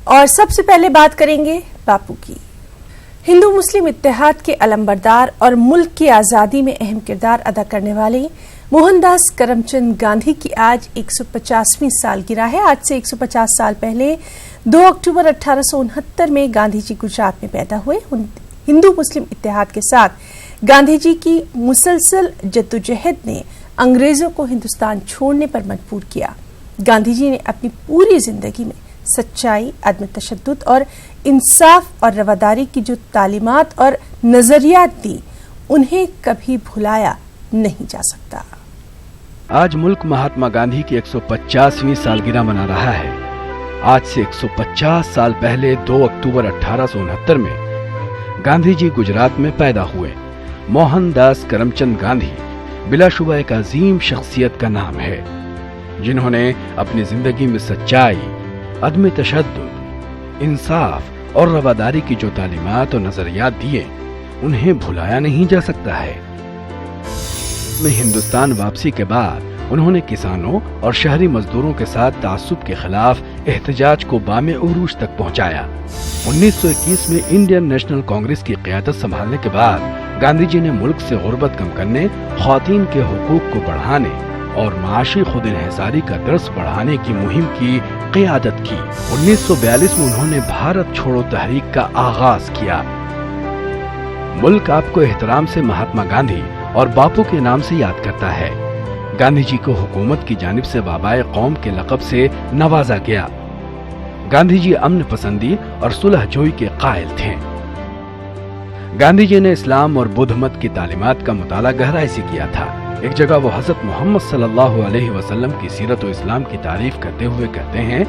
اور سب سے پہلے بات کریں گے باپو کی۔ ہندو مسلم اتحاد کے علمبردار اور ملک کی آزادی میں اہم کردار ادا کرنے والے موہن داس کرم چند گاندھی کی آج 150ویں سالگرہ ہے۔ آج سے 150 سال پہلے 2 اکتوبر 1869 میں گاندھی جی گجرات میں پیدا ہوئے۔ ہندو مسلم اتحاد کے ساتھ گاندھی جی کی مسلسل جدوجہد نے انگریزوں کو ہندوستان چھوڑنے پر مجبور کیا۔ گاندھی جی نے اپنی پوری زندگی میں سچائی، عدم تشدد اور انصاف اور رواداری کی جو تعلیمات اور نظریات دی، انہیں کبھی بھلایا نہیں جا سکتا۔ آج ملک مہاتما گاندھی کی 150ویں سالگرہ منا رہا ہے۔ آج سے 150 سال پہلے 2 اکتوبر 1869 میں گاندھی جی گجرات میں پیدا ہوئے۔ موہن داس کرم چند گاندھی بلا شبہ ایک عظیم شخصیت کا نام ہے، جنہوں نے اپنی زندگی میں سچائی، عدم تشدد، انصاف اور رواداری کی جو تعلیمات اور نظریات دیے، انہیں بھلایا نہیں جا سکتا ہے۔ میں ہندوستان واپسی کے بعد انہوں نے کسانوں اور شہری مزدوروں کے ساتھ تعصب کے خلاف احتجاج کو بام عروج تک پہنچایا۔ 1921 میں انڈین نیشنل کانگریس کی قیادت سنبھالنے کے بعد گاندھی جی نے ملک سے غربت کم کرنے، خواتین کے حقوق کو بڑھانے اور معاشی خود انحصاری کا درس بڑھانے کی مہم کی قیادت کی۔ 1942 میں انہوں نے بھارت چھوڑو تحریک کا آغاز کیا۔ ملک آپ کو احترام سے مہاتما گاندھی اور باپو کے نام سے یاد کرتا ہے۔ گاندھی جی کو حکومت کی جانب سے بابائے قوم کے لقب سے نوازا گیا۔ گاندھی جی امن پسندی اور صلح جوئی کے قائل تھے۔ گاندھی جی نے اسلام اور بدھ مت کی تعلیمات کا مطالعہ گہرائی سے کیا تھا۔ ایک جگہ وہ حضرت محمد صلی اللہ علیہ وسلم کی سیرت و اسلام کی تعریف کرتے ہوئے کہتے ہیں،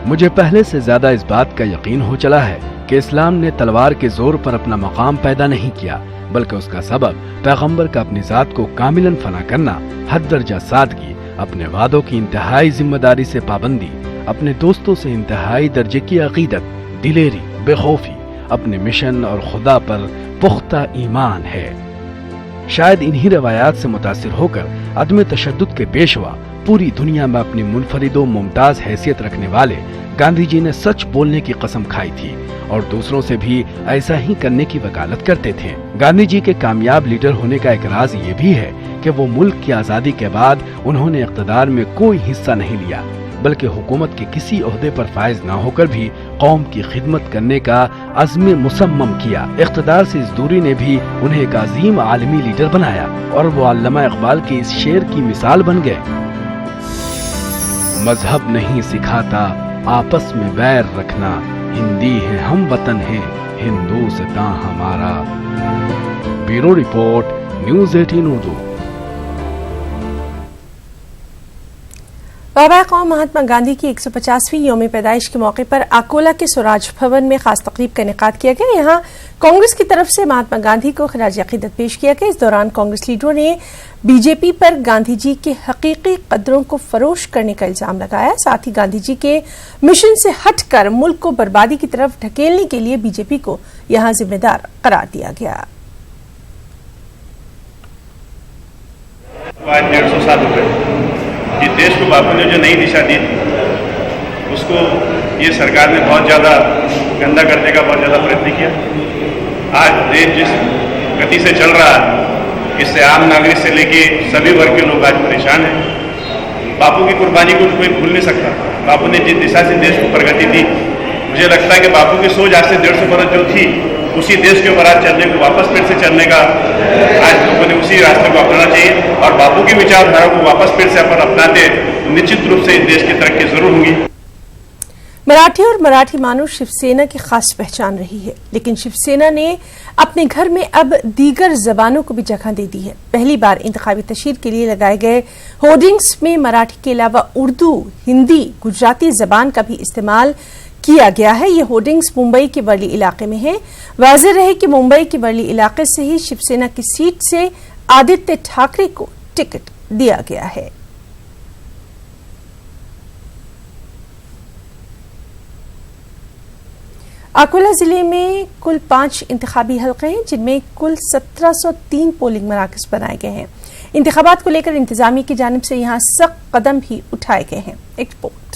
مجھے پہلے سے زیادہ اس بات کا یقین ہو چلا ہے کہ اسلام نے تلوار کے زور پر اپنا مقام پیدا نہیں کیا، بلکہ اس کا سبب پیغمبر کا اپنی ذات کو کاملاً فنا کرنا، حد درجہ سادگی، اپنے وعدوں کی انتہائی ذمہ داری سے پابندی، اپنے دوستوں سے انتہائی درجے کی عقیدت، دلیری، بے خوفی، اپنے مشن اور خدا پر پختہ ایمان ہے۔ شاید انہی روایات سے متاثر ہو کر عدم تشدد کے پیشوا، پوری دنیا میں اپنی منفرد و ممتاز حیثیت رکھنے والے گاندھی جی نے سچ بولنے کی قسم کھائی تھی اور دوسروں سے بھی ایسا ہی کرنے کی وکالت کرتے تھے۔ گاندھی جی کے کامیاب لیڈر ہونے کا ایک راز یہ بھی ہے کہ وہ ملک کی آزادی کے بعد انہوں نے اقتدار میں کوئی حصہ نہیں لیا، بلکہ حکومت کے کسی عہدے پر فائز نہ ہو کر بھی قوم کی خدمت کرنے کا عزم مصمم کیا۔ اقتدار سے اس دوری نے بھی انہیں ایک عظیم عالمی لیڈر بنایا اور وہ علامہ اقبال کے اس شعر کی مثال بن گئے، مذہب نہیں سکھاتا آپس میں ویر رکھنا، ہندی ہے ہم وطن ہے ہندو سے تا ہمارا۔ Bureau report, news 18 Urdu. بابا قوم مہاتما گاندھی کی 150ویں یوم پیدائش کے موقع پر اکولہ کے سوراج بھون میں خاص تقریب کا انعقاد کیا گیا۔ یہاں کانگریس کی طرف سے مہاتما گاندھی کو خراج عقیدت پیش کیا گیا۔ اس دوران کانگریس لیڈروں نے بی جے پی پر گاندھی جی کے حقیقی قدروں کو فروش کرنے کا الزام لگایا۔ ساتھ ہی گاندھی جی کے مشن سے ہٹ کر ملک کو بربادی کی طرف ڈھکیلنے کے لیے بی جے پی کو یہاں ذمہ دار قرار دیا گیا۔ 150 سال ہو گئے کہ دیش کو باپو نے جو نئی دشا دی، اس کو یہ سرکار نے بہت زیادہ گندا کرنے کا بہت زیادہ پریتن کیا۔ آج دیش جس گتی سے چل رہا ہے، اس سے عام ناگرک سے لے کے سبھی ورگ کے لوگ آج پریشان ہیں۔ باپو کی قربانی کو کوئی بھول نہیں سکتا۔ باپو نے جس دشا سے دیش کو پرگتی دی، مجھے لگتا ہے کہ باپو کی سوچ آج سے 150 برس جو تھی، اسی دیش کے اوپر آج چلنے کو، واپس پھر سے چلنے کا آج لوگوں نے اسی راستے کو اپنانا چاہیے، اور باپو کی وچاردھارا کو واپس پھر سے اپن اپناتے تو نشچت روپ سے اس دیش کی ترقی ضرور ہوگی۔ مراٹھی اور مراٹھی مانو شیو سینا کی خاص پہچان رہی ہے، لیکن شیو سینا نے اپنے گھر میں اب دیگر زبانوں کو بھی جگہ دے دی ہے۔ پہلی بار انتخابی تشہیر کے لیے لگائے گئے ہورڈنگز میں مراٹھی کے علاوہ اردو، ہندی، گجراتی زبان کا بھی استعمال کیا گیا ہے۔ یہ ہورڈنگز ممبئی کے ورلی علاقے میں ہیں۔ واضح رہے کہ ممبئی کے ورلی علاقے سے ہی شیو سینا کی سیٹ سے آدتیہ ٹھاکرے کو ٹکٹ دیا گیا ہے۔ اکولہ ضلع میں کل 5 انتخابی حلقے ہیں، جن میں کل 1703 پولنگ مراکز بنائے گئے ہیں۔ انتخابات کو لے کر انتظامیہ کی جانب سے یہاں سخت قدم بھی اٹھائے گئے ہیں۔ ایک رپورٹ۔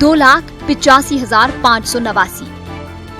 2,85,589,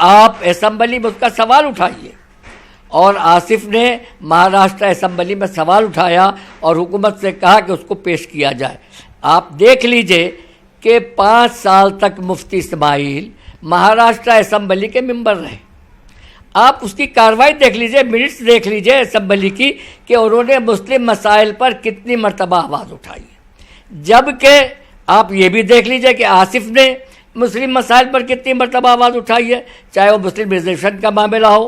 آپ اسمبلی میں اس کا سوال اٹھائیے. اور آصف نے مہاراشٹر اسمبلی میں سوال اٹھایا اور حکومت سے کہا کہ اس کو پیش کیا جائے. آپ دیکھ لیجئے کہ 5 سال تک مفتی اسماعیل مہاراشٹر اسمبلی کے ممبر رہے. آپ اس کی کارروائی دیکھ لیجئے, منٹس دیکھ لیجئے اسمبلی کی کہ انہوں نے مسلم مسائل پر کتنی مرتبہ آواز اٹھائی ہے. جبکہ آپ یہ بھی دیکھ لیجئے کہ آصف نے مسلم مسائل پر کتنی مرتبہ آواز اٹھائی ہے, چاہے وہ مسلم ریزرویشن کا معاملہ ہو,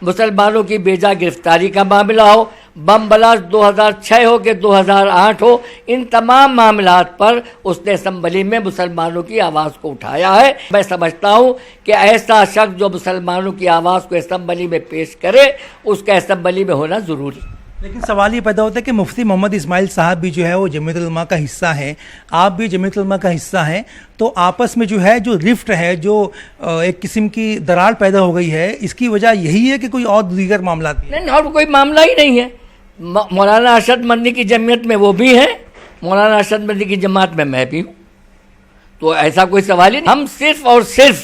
مسلمانوں کی بیجا گرفتاری کا معاملہ ہو, بم بلاسٹ 2006 ہو کہ 2008 ہو, ان تمام معاملات پر اس نے اسمبلی میں مسلمانوں کی آواز کو اٹھایا ہے. میں سمجھتا ہوں کہ ایسا شخص جو مسلمانوں کی آواز کو اسمبلی میں پیش کرے اس کا اسمبلی میں ہونا ضروری. لیکن سوال یہ پیدا ہوتا ہے کہ مفتی محمد اسماعیل صاحب بھی جو ہے وہ جمعیت العلماء کا حصہ ہیں, آپ بھی جمعیت العلماء کا حصہ ہیں, تو آپس میں جو ہے جو رفٹ ہے, جو ایک قسم کی دراڑ پیدا ہو گئی ہے, اس کی وجہ یہی ہے کہ کوئی اور دیگر معاملات بھی؟ نہیں, اور کوئی معاملہ ہی نہیں ہے. مولانا ارشد مدنی کی جمعیت میں وہ بھی ہیں, مولانا ارشد مدنی کی جماعت میں بھی ہوں, تو ایسا کوئی سوال ہی نہیں. ہم صرف اور صرف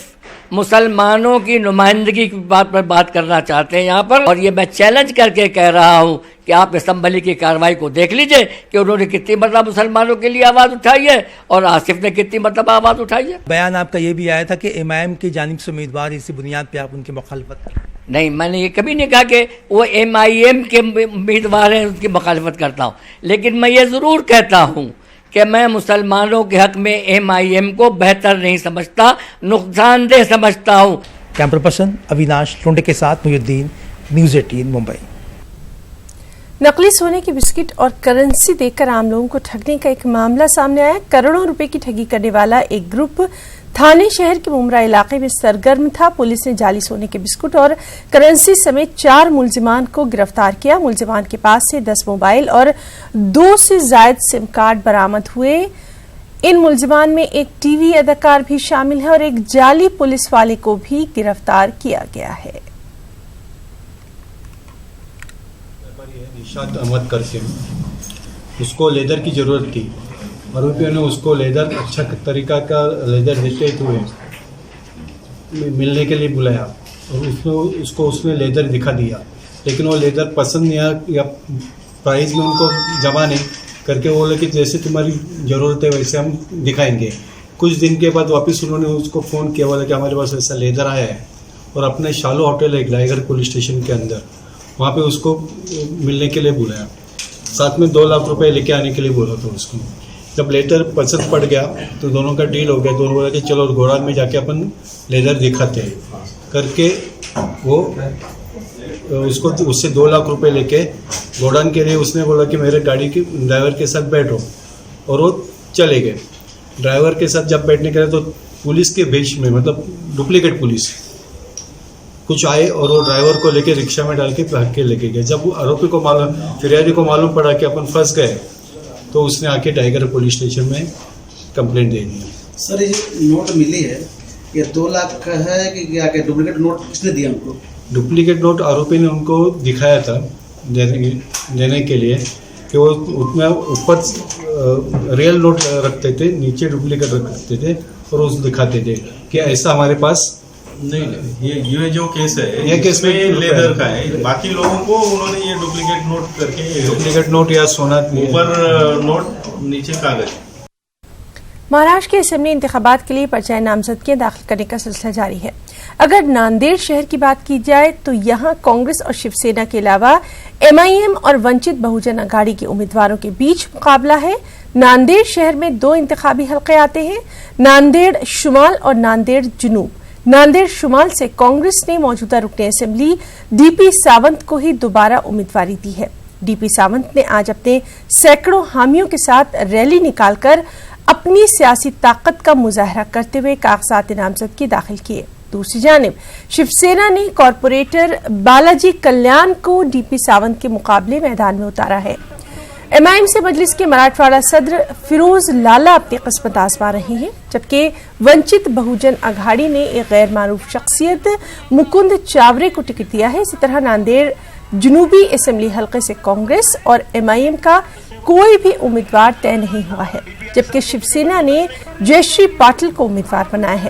مسلمانوں کی نمائندگی کی بات پر بات کرنا چاہتے ہیں یہاں پر, اور یہ میں چیلنج کر کے کہہ رہا ہوں کہ آپ اسمبلی کی کارروائی کو دیکھ لیجئے کہ انہوں نے کتنی مرتبہ مسلمانوں کے لیے آواز اٹھائی ہے اور آصف نے کتنی مرتبہ آواز اٹھائی ہے. بیان آپ کا یہ بھی آیا تھا کہ امام کی جانب سے امیدوار اسی بنیاد پہ آپ ان کی مخالفت کریں. نہیں, میں نے یہ کبھی نہیں کہا کہ وہ MIM کے امیدوار ہیں, ان کی مخالفت کرتا ہوں, لیکن میں یہ ضرور کہتا ہوں کہ میں مسلمانوں کے حق میں MIM کو بہتر نہیں سمجھتا, نقصان دہ سمجھتا ہوں. کیمرہ پرسن اویناش لونڈے کے ساتھ محی الدین, نیوز 18 ممبئی. نقلی سونے کی بسکٹ اور کرنسی دے کر عام لوگوں کو ٹھگنے کا ایک معاملہ سامنے آیا. کروڑوں روپے کی ٹھگی کرنے والا ایک گروپ تھانے شہر کے ممرا علاقے میں سرگرم تھا. پولیس نے جعلی سونے کے بسکٹ اور کرنسی سمیت 4 ملزمان کو گرفتار کیا. ملزمان کے پاس سے 10 موبائل اور 2 سے زائد سم کارڈ برآمد ہوئے. ان ملزمان میں ایک ٹی وی اداکار بھی شامل ہے اور ایک جعلی پولیس والے کو بھی گرفتار کیا گیا ہے. نشاد احمد قاسم, اس کو لیدر کی ضرورت تھی. آروپیوں نے اس کو لیدر, اچھا طریقہ کا لیدر دیتے ہوئے ملنے کے لیے بلایا اور اس نے لیدر دکھا دیا, لیکن وہ لیدر پسند نہیں آیا یا پرائز میں ان کو جمع نہیں کر کے وہ بولے کہ جیسے تمہاری ضرورت ہے ویسے ہم دکھائیں گے. کچھ دن کے بعد واپس انہوں نے اس کو فون کیا, بولا کہ ہمارے پاس ایسا لیدر آیا ہے, اور اپنے شالو ہوٹل ہے گلائیگر پولیس اسٹیشن کے اندر, وہاں پہ اس کو ملنے کے لیے بلایا. ساتھ میں 2 لاکھ روپے لے کے آنے کے لیے بولا تھا اس کو. جب لیٹر پسند پڑ گیا تو دونوں کا ڈیل ہو گیا. دونوں بولا کہ چلو گوڑان میں جا کے اپن لیدر دکھاتے ہیں کر کے, وہ اس سے 2 لاکھ روپے لے کے گوڑان کے لیے اس نے بولا کہ میرے گاڑی کے ڈرائیور کے ساتھ بیٹھو, اور وہ چلے گئے. ڈرائیور کے ساتھ جب بیٹھنے کے لیے تو پولیس کے بیچ میں, مطلب ڈپلیکیٹ پولیس کچھ آئے اور وہ ڈرائیور کو لے کے رکشہ میں ڈال کے بھاگ کے لے کے گئے. جب آروپی کو فریادی کو معلوم پڑا کہ اپن پھنس گئے تو اس نے آ کے ٹائیگر پولیس اسٹیشن میں کمپلینٹ دے دی. سر یہ نوٹ ملی ہے یہ 2 لاکھ کا ہے کہ کیا کہ ڈپلیکیٹ نوٹ کس نے دیا ان کو؟ ڈپلیکیٹ نوٹ آروپی نے ان کو دکھایا تھا دینے کے لیے کہ وہ اتنا اوپر ریئل نوٹ رکھتے تھے, نیچے ڈپلیکیٹ رکھتے تھے اور اس دکھاتے تھے کہ ایسا ہمارے پاس نہیں. یہ جو کیس ہے یہ کیس میں لیدر کا ہے, باقی لوگوں کو انہوں نے یہ ڈپلیکیٹ نوٹ کر کے ڈپلیکیٹ نوٹ یا سونا اوپر نوٹ نیچے کاغذ. مہاراشٹر کے اسمبلی انتخابات کے لیے پرچہ نامزدگیاں داخل کرنے کا سلسلہ جاری ہے. اگر ناندیڑ شہر کی بات کی جائے تو یہاں کانگریس اور شیو سینا کے علاوہ MIM اور ونچت بہوجن اگاڑی کے امیدواروں کے بیچ مقابلہ ہے. ناندیڑ شہر میں 2 انتخابی حلقے آتے ہیں, ناندیڑ شمال اور ناندیڑ جنوب. ناندیڑ شمال سے کانگریس نے موجودہ رکن اسمبلی DP ساونت کو ہی دوبارہ امیدواری دی ہے. DP ساونت نے آج اپنے سینکڑوں حامیوں کے ساتھ ریلی نکال کر اپنی سیاسی طاقت کا مظاہرہ کرتے ہوئے کاغذات نامزدگی داخل کیے. دوسری جانب شیو سینا نے کارپوریٹر بالاجی کلیان کو DP ساونت کے مقابلے میدان میں اتارا ہے. MIM سے مجلس کے مراٹھواڑہ صدر فیروز لالا اپنی قسمت آزما رہے ہیں, جبکہ ونچت بہوجن اگاڑی نے ایک غیر معروف شخصیت مکند چاورے کو ٹکٹ دیا ہے. اسی طرح ناندیڑ جنوبی اسمبلی حلقے سے کانگریس اور MIM کا کوئی بھی امیدوار طے نہیں ہوا ہے, جبکہ شیو سینا نے جے شری پاٹل کو امیدوار بنایا ہے.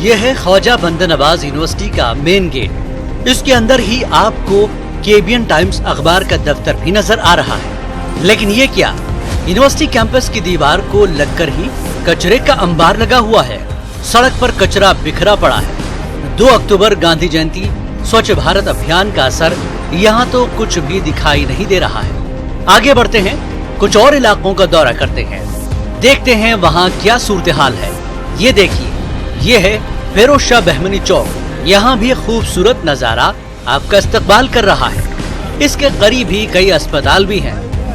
یہ ہے خواجہ بندہ نواز یونیورسٹی کا مین گیٹ. اس کے اندر ہی آپ کو کیبین ٹائمز اخبار کا دفتر بھی نظر آ رہا ہے. لیکن یہ کیا؟ یونیورسٹی کیمپس کی دیوار کو لگ کر ہی کچرے کا انبار لگا ہوا ہے. سڑک پر کچرا بکھرا پڑا ہے. 2 اکتوبر گاندھی جینتی سوچھ بھارت ابھیان کا اثر یہاں تو کچھ بھی دکھائی نہیں دے رہا ہے. آگے بڑھتے ہیں, کچھ اور علاقوں کا دورہ کرتے ہیں, دیکھتے ہیں وہاں کیا صورتحال ہے. یہ دیکھیے, یہ ہے فیروز شاہ بہمنی چوک. یہاں بھی خوبصورت نظارہ آپ کا استقبال کر رہا ہے. اس کے قریب ہی کئی اسپتال بھی ہیں.